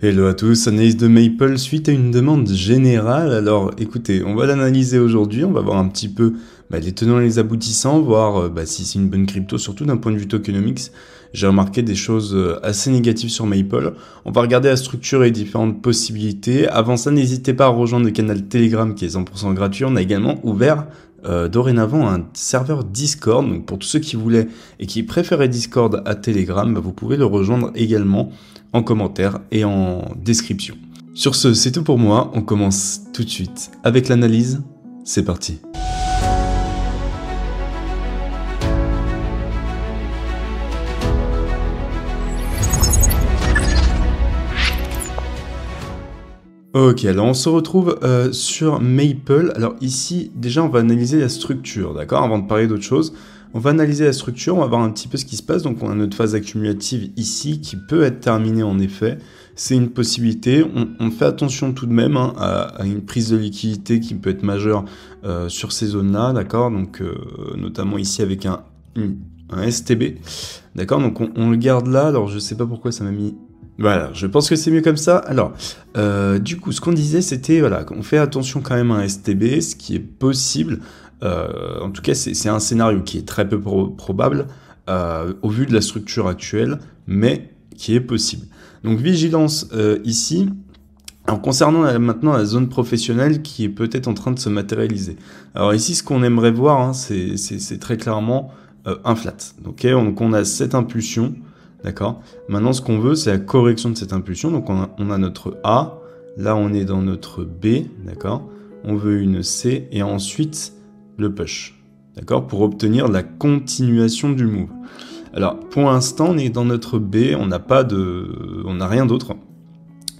Hello à tous, analyse de Maple suite à une demande générale. Alors écoutez, on va l'analyser aujourd'hui, on va voir un petit peu les tenants et les aboutissants, voir si c'est une bonne crypto, surtout d'un point de vue tokenomics. J'ai remarqué des choses assez négatives sur Maple. On va regarder la structure et les différentes possibilités. Avant ça, n'hésitez pas à rejoindre le canal Telegram qui est 100% gratuit. On a également ouvert dorénavant un serveur Discord. Donc pour tous ceux qui voulaient et qui préféraient Discord à Telegram, vous pouvez le rejoindre également en commentaire et en description. Sur ce, c'est tout pour moi. On commence tout de suite avec l'analyse. C'est parti. Ok, alors on se retrouve sur Maple. Alors ici, déjà, on va analyser la structure, d'accord? Avant de parler d'autre chose, on va analyser la structure, on va voir un petit peu ce qui se passe. Donc on a notre phase accumulative ici qui peut être terminée en effet. C'est une possibilité. On fait attention tout de même à une prise de liquidité qui peut être majeure sur ces zones-là, d'accord? Donc notamment ici avec un STB, d'accord? Donc on le garde là. Alors je sais pas pourquoi ça m'a mis... Voilà, je pense que c'est mieux comme ça. Alors, du coup, ce qu'on disait, c'était, voilà, qu'on fait attention quand même à un STB, ce qui est possible. En tout cas, c'est un scénario qui est très peu probable au vu de la structure actuelle, mais qui est possible. Donc, vigilance ici. Alors, concernant maintenant la zone professionnelle qui est peut-être en train de se matérialiser. Alors ici, ce qu'on aimerait voir, c'est très clairement un flat. Okay, donc, on a cette impulsion. D'accord. Maintenant, ce qu'on veut, c'est la correction de cette impulsion. Donc, on a notre A. Là, on est dans notre B. D'accord. On veut une C. Et ensuite, le push. D'accord. Pour obtenir la continuation du move. Alors, pour l'instant, on est dans notre B. On n'a rien d'autre.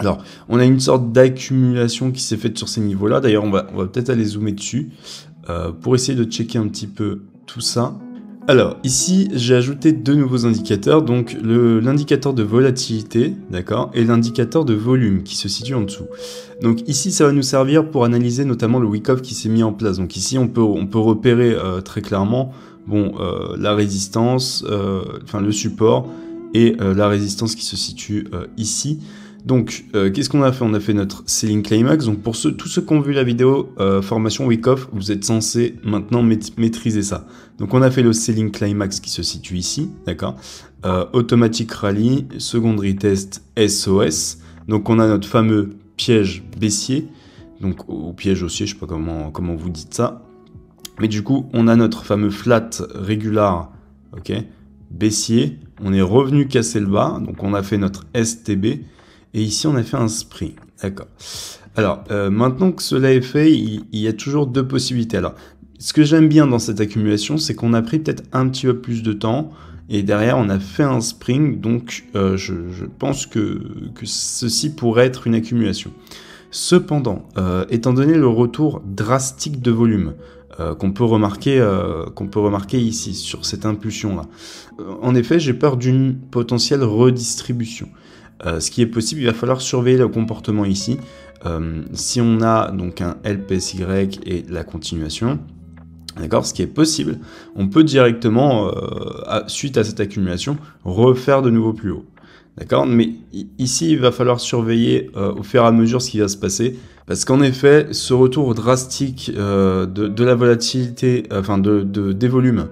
Alors, on a une sorte d'accumulation qui s'est faite sur ces niveaux-là. D'ailleurs, on va peut-être aller zoomer dessus pour essayer de checker un petit peu tout ça. Alors, ici, j'ai ajouté deux nouveaux indicateurs, donc l'indicateur de volatilité, d'accord, et l'indicateur de volume qui se situe en dessous. Donc ici, ça va nous servir pour analyser notamment le wick-off qui s'est mis en place. Donc ici, on peut repérer très clairement la résistance, le support et la résistance qui se situe ici. Donc, qu'est-ce qu'on a fait? On a fait notre Selling Climax. Donc, pour tous ceux qui ont vu la vidéo formation Week-Off, vous êtes censés maintenant maîtriser ça. Donc, on a fait le Selling Climax qui se situe ici, d'accord? Automatic Rally, Secondary Test SOS. Donc, on a notre fameux piège baissier. Donc, ou piège haussier, je sais pas comment vous dites ça. Mais du coup, on a notre fameux flat régular, ok? Baissier. On est revenu casser le bas. Donc, on a fait notre STB. Et ici, on a fait un spring. D'accord. Alors, maintenant que cela est fait, il y a toujours deux possibilités. Alors, ce que j'aime bien dans cette accumulation, c'est qu'on a pris peut-être un petit peu plus de temps. Et derrière, on a fait un spring. Donc, je pense que ceci pourrait être une accumulation. Cependant, étant donné le retour drastique de volume qu'on peut remarquer ici, sur cette impulsion-là, en effet, j'ai peur d'une potentielle redistribution. Ce qui est possible, il va falloir surveiller le comportement ici. Si on a donc un LPSY et la continuation, d'accord, ce qui est possible, on peut directement, suite à cette accumulation, refaire de nouveau plus haut. D'accord, mais ici, il va falloir surveiller au fur et à mesure ce qui va se passer. Parce qu'en effet, ce retour drastique de la volatilité, des volumes,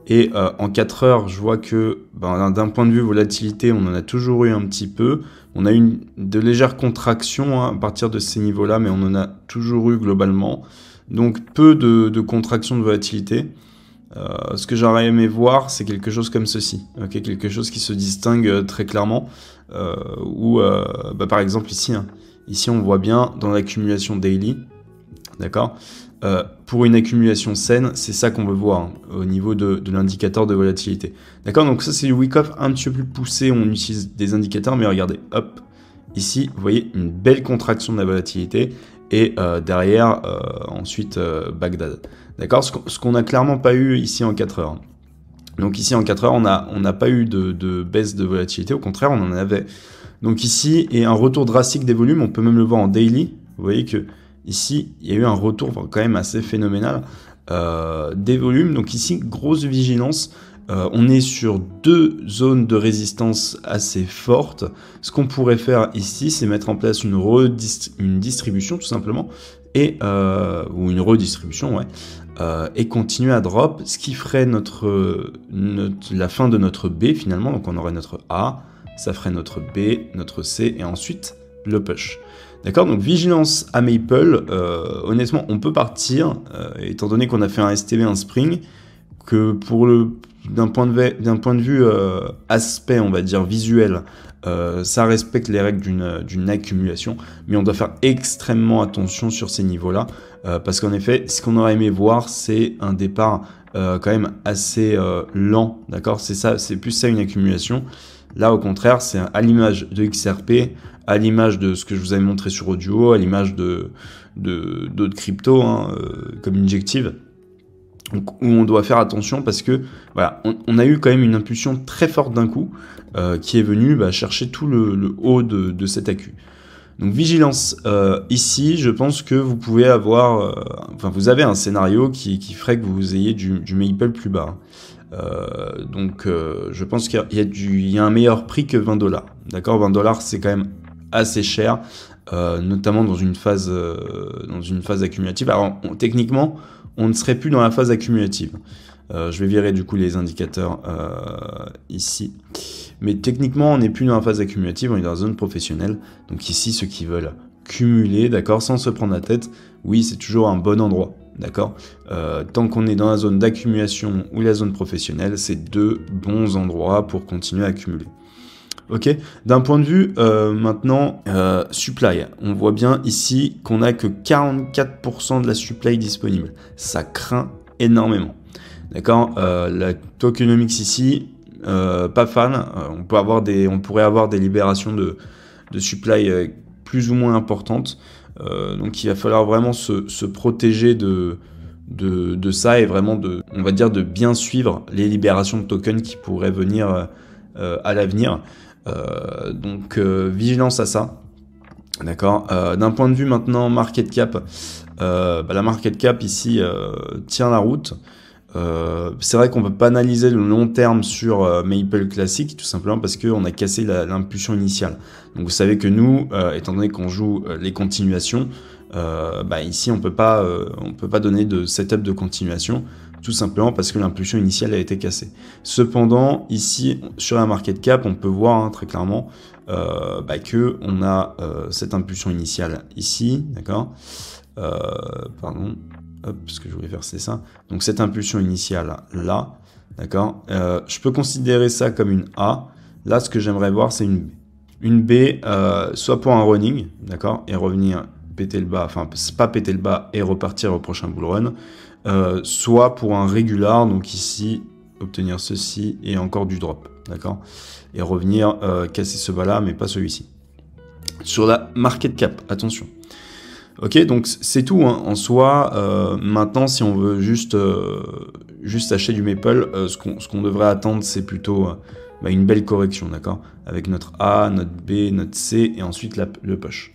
et en 4 heures, je vois que d'un point de vue volatilité, on en a toujours eu un petit peu. On a eu de légères contractions à partir de ces niveaux-là, mais on en a toujours eu globalement. Donc peu de contractions de volatilité. Ce que j'aurais aimé voir, c'est quelque chose comme ceci. Okay, quelque chose qui se distingue très clairement. Par exemple ici, ici on voit bien dans l'accumulation daily. D'accord. Pour une accumulation saine, c'est ça qu'on veut voir au niveau de l'indicateur de volatilité. D'accord, donc ça c'est du Week-Off un petit peu plus poussé, on utilise des indicateurs, mais regardez, hop, ici, vous voyez une belle contraction de la volatilité, et derrière, ensuite, Bagdad. D'accord, ce qu'on n'a clairement pas eu ici en 4 heures. Donc ici en 4 heures, on n'a pas eu de baisse de volatilité, au contraire, on en avait. Donc ici, et un retour drastique des volumes, on peut même le voir en daily, vous voyez que ici, il y a eu un retour quand même assez phénoménal des volumes. Donc ici, grosse vigilance. On est sur deux zones de résistance assez fortes. Ce qu'on pourrait faire ici, c'est mettre en place une distribution tout simplement, ou une redistribution, ouais, et continuer à drop, ce qui ferait la fin de notre B finalement. Donc on aurait notre A, ça ferait notre B, notre C, et ensuite le push. D'accord, donc vigilance à Maple. Honnêtement, on peut partir, étant donné qu'on a fait un STB, un spring, que d'un point de vue aspect, on va dire visuel, ça respecte les règles d'une accumulation, mais on doit faire extrêmement attention sur ces niveaux-là, parce qu'en effet, ce qu'on aurait aimé voir, c'est un départ quand même assez lent, d'accord, c'est plus ça une accumulation. Là, au contraire, c'est à l'image de XRP, à l'image de ce que je vous avais montré sur Audio, à l'image d'autres cryptos, hein, comme Injective, donc, où on doit faire attention parce que voilà, on a eu quand même une impulsion très forte d'un coup qui est venue chercher tout le haut de cet accu. Donc vigilance ici, je pense que vous pouvez avoir, vous avez un scénario qui ferait que vous ayez du Maple plus bas. Donc je pense qu'il y a un meilleur prix que 20 $. D'accord, 20 $, c'est quand même assez cher, notamment dans une phase accumulative. Alors techniquement, on ne serait plus dans la phase accumulative. Je vais virer du coup les indicateurs ici. Mais techniquement, on n'est plus dans la phase accumulative, on est dans la zone professionnelle. Donc ici, ceux qui veulent cumuler, d'accord, sans se prendre la tête, oui, c'est toujours un bon endroit, d'accord. Tant qu'on est dans la zone d'accumulation ou la zone professionnelle, c'est deux bons endroits pour continuer à accumuler. Ok, d'un point de vue maintenant supply, on voit bien ici qu'on n'a que 44% de la supply disponible. Ça craint énormément. D'accord, la tokenomics ici, pas fan. On pourrait avoir des libérations de supply plus ou moins importantes. Donc il va falloir vraiment se protéger de ça et vraiment on va dire de bien suivre les libérations de tokens qui pourraient venir à l'avenir. Donc vigilance à ça, d'accord. D'un point de vue maintenant market cap, la market cap ici tient la route. C'est vrai qu'on peut pas analyser le long terme sur Maple Classic, tout simplement parce qu'on a cassé l'impulsion initiale. Donc vous savez que nous, étant donné qu'on joue les continuations, ici on peut pas donner de setup de continuation, tout simplement parce que l'impulsion initiale a été cassée. Cependant, ici, sur la market cap, on peut voir très clairement que on a cette impulsion initiale ici, d'accord. Pardon, hop, ce que je voulais faire, c'est ça. Donc cette impulsion initiale là, d'accord. Je peux considérer ça comme une A. Là, ce que j'aimerais voir, c'est une B. Une B, soit pour un running, d'accord, et revenir péter le bas, enfin pas péter le bas et repartir au prochain bull run. Soit pour un régular, donc ici, obtenir ceci et encore du drop, d'accord, et revenir casser ce bas là, mais pas celui-ci. Sur la market cap, attention. Ok, donc c'est tout hein, en soi. Maintenant, si on veut juste acheter du Maple, ce qu'on devrait attendre, c'est plutôt une belle correction, d'accord, avec notre A, notre B, notre C et ensuite le push.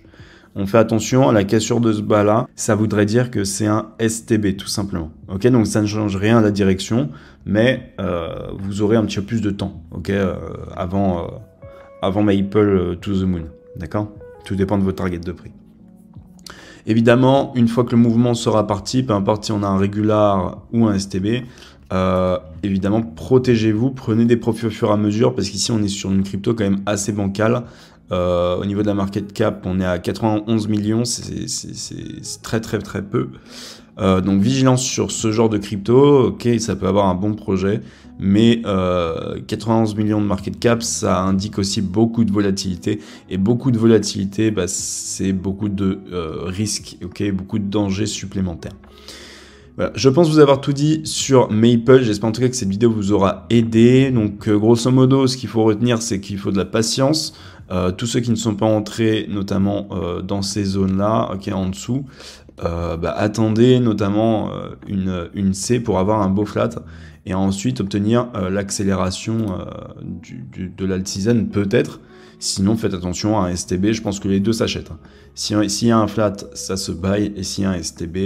On fait attention à la cassure de ce bas là, ça voudrait dire que c'est un STB tout simplement. Ok, donc ça ne change rien à la direction, mais vous aurez un petit peu plus de temps, ok, avant Maple to the moon, d'accord. Tout dépend de votre target de prix. Évidemment, une fois que le mouvement sera parti, peu importe si on a un régular ou un STB, évidemment protégez-vous, prenez des profits au fur et à mesure, parce qu'ici on est sur une crypto quand même assez bancale. Au niveau de la market cap, on est à 91 millions, c'est très très très peu. Donc vigilance sur ce genre de crypto, ok, ça peut avoir un bon projet, mais 91 millions de market cap, ça indique aussi beaucoup de volatilité, et beaucoup de volatilité, c'est beaucoup de risques, ok, beaucoup de dangers supplémentaires. Voilà, je pense vous avoir tout dit sur Maple, j'espère en tout cas que cette vidéo vous aura aidé. Donc grosso modo, ce qu'il faut retenir, c'est qu'il faut de la patience. Tous ceux qui ne sont pas entrés, notamment dans ces zones-là, ok, en dessous, attendez notamment une C pour avoir un beau flat et ensuite obtenir l'accélération de l'alt season peut-être, Sinon, faites attention à un STB, je pense que les deux s'achètent. S'il y a un flat, ça se buy, et s'il y a un STB,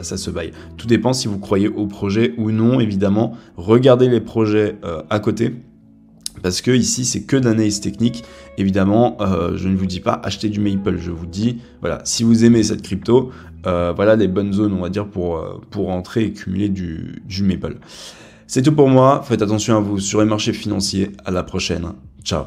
ça se buy. Tout dépend si vous croyez au projet ou non, évidemment. Regardez les projets à côté. Parce que ici, c'est que d'analyse technique. Évidemment, je ne vous dis pas acheter du Maple. Je vous dis, voilà, si vous aimez cette crypto, voilà les bonnes zones, on va dire, pour entrer et cumuler du Maple. C'est tout pour moi. Faites attention à vous sur les marchés financiers. À la prochaine. Ciao.